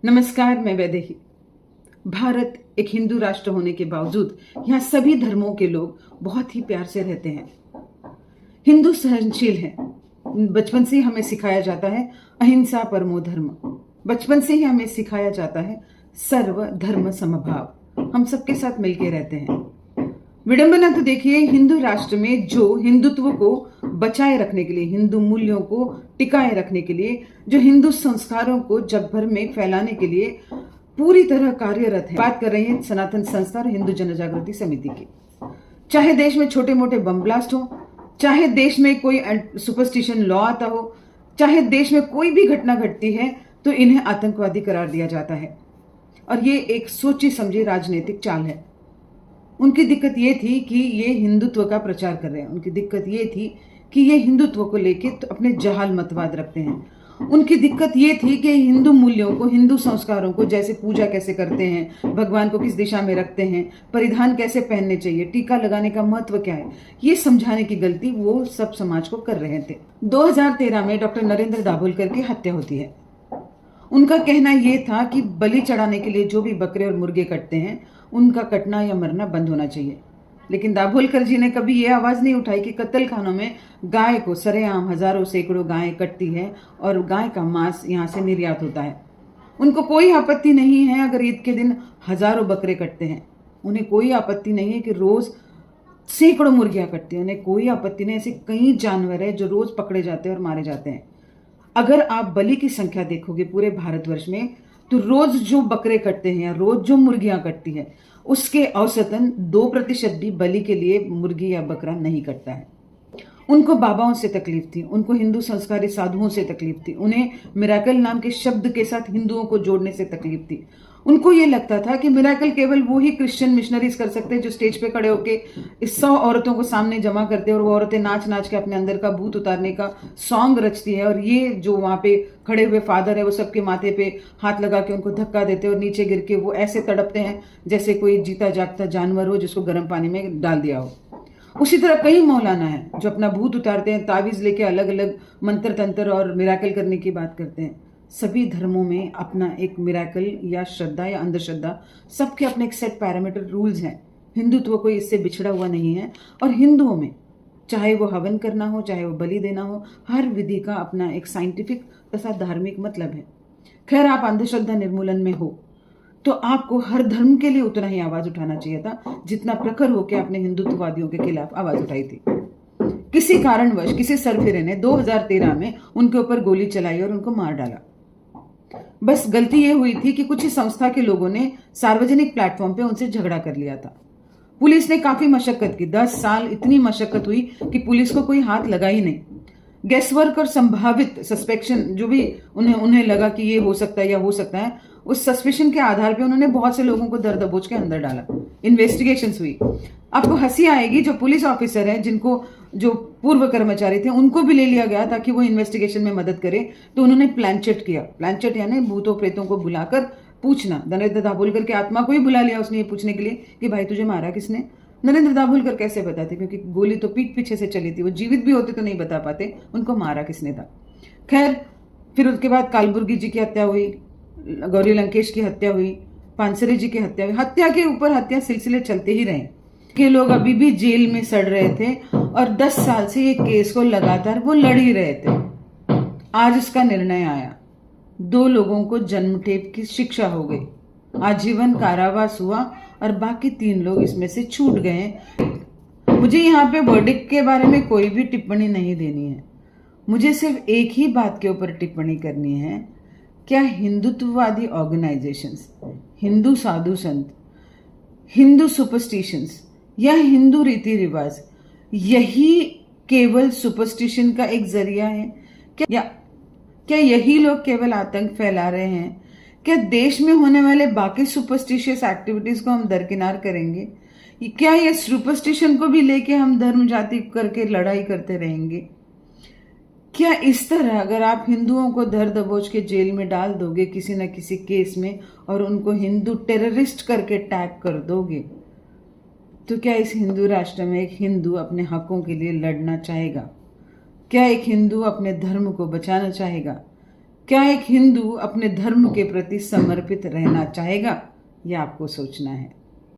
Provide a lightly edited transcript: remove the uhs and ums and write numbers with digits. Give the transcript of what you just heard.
नमस्कार, मैं वैदेही। भारत एक हिंदू राष्ट्र होने के बावजूद यहाँ सभी धर्मों के लोग बहुत ही प्यार से रहते हैं। हिंदू सहनशील है। बचपन से ही हमें सिखाया जाता है अहिंसा परमो धर्म। बचपन से ही हमें सिखाया जाता है सर्व धर्म समभाव। हम सबके साथ मिलके रहते हैं। विडंबना तो देखिए, हिंदू राष्ट्र में जो हिंदुत्व को बचाए रखने के लिए, हिंदू मूल्यों को टिकाए रखने के लिए, जो हिंदू संस्कारों को जग भर में फैलाने के लिए पूरी तरह कार्यरत है। बात कर रहे हैं सनातन संस्था और हिंदू जनजागृति समिति की। चाहे देश में छोटे मोटे बम ब्लास्ट हो, चाहे देश में कोई सुपरस्टिशन लॉ आता हो, चाहे देश में कोई भी घटना घटती है तो इन्हें आतंकवादी करार दिया जाता है। और ये एक सोची समझी राजनीतिक चाल है। उनकी दिक्कत ये थी कि ये हिंदुत्व का प्रचार कर रहे हैं। उनकी दिक्कत ये थी कि ये हिंदुत्व को लेके तो अपने जहाल मतवाद रखते हैं। उनकी दिक्कत ये थी कि हिंदू मूल्यों को, हिंदू संस्कारों को, जैसे पूजा कैसे करते हैं, भगवान को किस दिशा में रखते हैं, परिधान कैसे पहनने चाहिए, टीका लगाने का महत्व क्या है, ये समझाने की गलती वो सब समाज को कर रहे थे। 2013 में डॉक्टर नरेंद्र दाभोलकर की हत्या होती है। उनका कहना यह था कि बलि चढ़ाने के लिए जो भी बकरे और मुर्गे कटते हैं उनका कटना या मरना बंद होना चाहिए। लेकिन दाभोलकर जी ने कभी यह आवाज नहीं उठाई कि कत्ल खानों में गाय को सरेआम हजारों सैकड़ों गायें कटती है और गाय का मांस यहाँ से निर्यात होता है। उनको कोई आपत्ति नहीं है अगर ईद के दिन हजारों बकरे कटते हैं। उन्हें कोई आपत्ति नहीं है कि रोज सैकड़ों मुर्गियां कटती हैं। उन्हें कोई आपत्ति नहीं। ऐसे कई जानवर है जो रोज पकड़े जाते हैं और मारे जाते हैं। अगर आप बलि की संख्या देखोगे पूरे भारतवर्ष में, तो रोज जो बकरे कटते हैं या रोज जो मुर्गियां कटती है, उसके औसतन 2% भी बलि के लिए मुर्गी या बकरा नहीं कटता है। उनको बाबाओं से तकलीफ थी, उनको हिंदू संस्कारी साधुओं से तकलीफ थी, उन्हें मिराकल नाम के शब्द के साथ हिंदुओं को जोड़ने से तकलीफ थी। उनको ये लगता था कि मिराकल केवल वो ही क्रिश्चियन मिशनरीज कर सकते हैं जो स्टेज पे खड़े होके इस 100 औरतों को सामने जमा करते हैं और वो औरतें नाच नाच के अपने अंदर का भूत उतारने का सॉन्ग रचती है। और ये जो वहां पे खड़े हुए फादर है वो सबके माथे पे हाथ लगा के उनको धक्का देते हैं और नीचे गिर के वो ऐसे तड़पते हैं जैसे कोई जीता जागता जानवर हो जिसको गर्म पानी में डाल दिया हो। उसी तरह कई मौलाना है जो अपना भूत उतारते हैं, तावीज लेके अलग अलग मंत्र तंत्र और मिराकल करने की बात करते हैं। सभी धर्मों में अपना एक मिराकल या श्रद्धा या अंधश्रद्धा, सबके अपने एक सेट पैरामीटर रूल्स हैं। हिंदुत्व कोई इससे बिछड़ा हुआ नहीं है। और हिंदुओं में चाहे वो हवन करना हो, चाहे वो बलि देना हो, हर विधि का अपना एक साइंटिफिक तथा धार्मिक मतलब है। खैर, आप अंधश्रद्धा निर्मूलन में हो तो आपको हर धर्म के लिए उतना ही आवाज उठाना चाहिए था जितना प्रखर होकर आपने हिंदुत्ववादियों के खिलाफ आवाज उठाई थी। किसी कारणवश किसी सरफिरे ने 2013 में उनके ऊपर गोली चलाई और उनको मार डाला। बस गलती ये हुई थी कि कुछ ही संस्था के लोगों ने सार्वजनिक प्लेटफॉर्म पे उनसे झगड़ा कर लिया था। पुलिस ने काफी मशक्कत की। 10 साल इतनी मशक्कत हुई कि पुलिस को कोई हाथ लगा ही नहीं। गेसवर्क और संभावित सस्पेक्शन जो भी उन्हें लगा कि ये हो सकता है या हो सकता है, उस सस्पेशन के आधार पे उन्होंने बहुत से लोगों को दर दबोच के अंदर डाला। इन्वेस्टिगेशंस हुई। आपको हंसी आएगी, जो पुलिस ऑफिसर है जिनको जो पूर्व कर्मचारी थे उनको भी ले लिया गया ताकि वो इन्वेस्टिगेशन में मदद करे। तो उन्होंने प्लानचेट किया। प्लानचेट यानी भूतों प्रेतों को बुलाकर पूछना। नरेंद्र दाभोलकर के आत्मा को ही बुला लिया उसने ये पूछने के लिए कि भाई तुझे मारा किसने। नरेंद्र दाभोलकर कैसे बताते, क्योंकि गोली तो पीठ पीछे से चली थी। वो जीवित भी होते तो नहीं बता पाते उनको मारा किसने था। खैर, फिर उसके बाद कालबुर्गी जी की हत्या हुई, गौरी लंकेश की हत्या हुई, पानसरे जी की हत्या हुई। हत्या के ऊपर हत्या सिलसिले चलते ही रहे कि लोग अभी भी जेल में सड़ रहे थे और 10 साल से ये केस को लगातार वो लड़ ही रहे थे। आज उसका निर्णय आया। 2 लोगों को जन्मठेप की शिक्षा हो गई, आजीवन कारावास हुआ और बाकी 3 लोग इसमें से छूट गए। मुझे यहाँ पे वर्डिक्ट के बारे में कोई भी टिप्पणी नहीं देनी है। मुझे सिर्फ एक ही बात के ऊपर टिप्पणी करनी है। क्या हिंदुत्ववादी ऑर्गेनाइजेशंस, हिंदू साधु संत, हिंदू सुपरस्टिशंस या हिंदू रीति रिवाज यही केवल सुपरस्टिशन का एक जरिया है? क्या यही लोग केवल आतंक फैला रहे हैं? क्या देश में होने वाले बाकी सुपरस्टिशियस एक्टिविटीज को हम दरकिनार करेंगे? क्या ये सुपरस्टिशन को भी लेके हम धर्म जाति करके लड़ाई करते रहेंगे? क्या इस तरह अगर आप हिंदुओं को धर दबोच के जेल में डाल दोगे किसी न किसी केस में और उनको हिंदू टेररिस्ट करके टैग कर दोगे, तो क्या इस हिंदू राष्ट्र में एक हिंदू अपने हकों के लिए लड़ना चाहेगा? क्या एक हिंदू अपने धर्म को बचाना चाहेगा? क्या एक हिंदू अपने धर्म के प्रति समर्पित रहना चाहेगा, यह आपको सोचना है।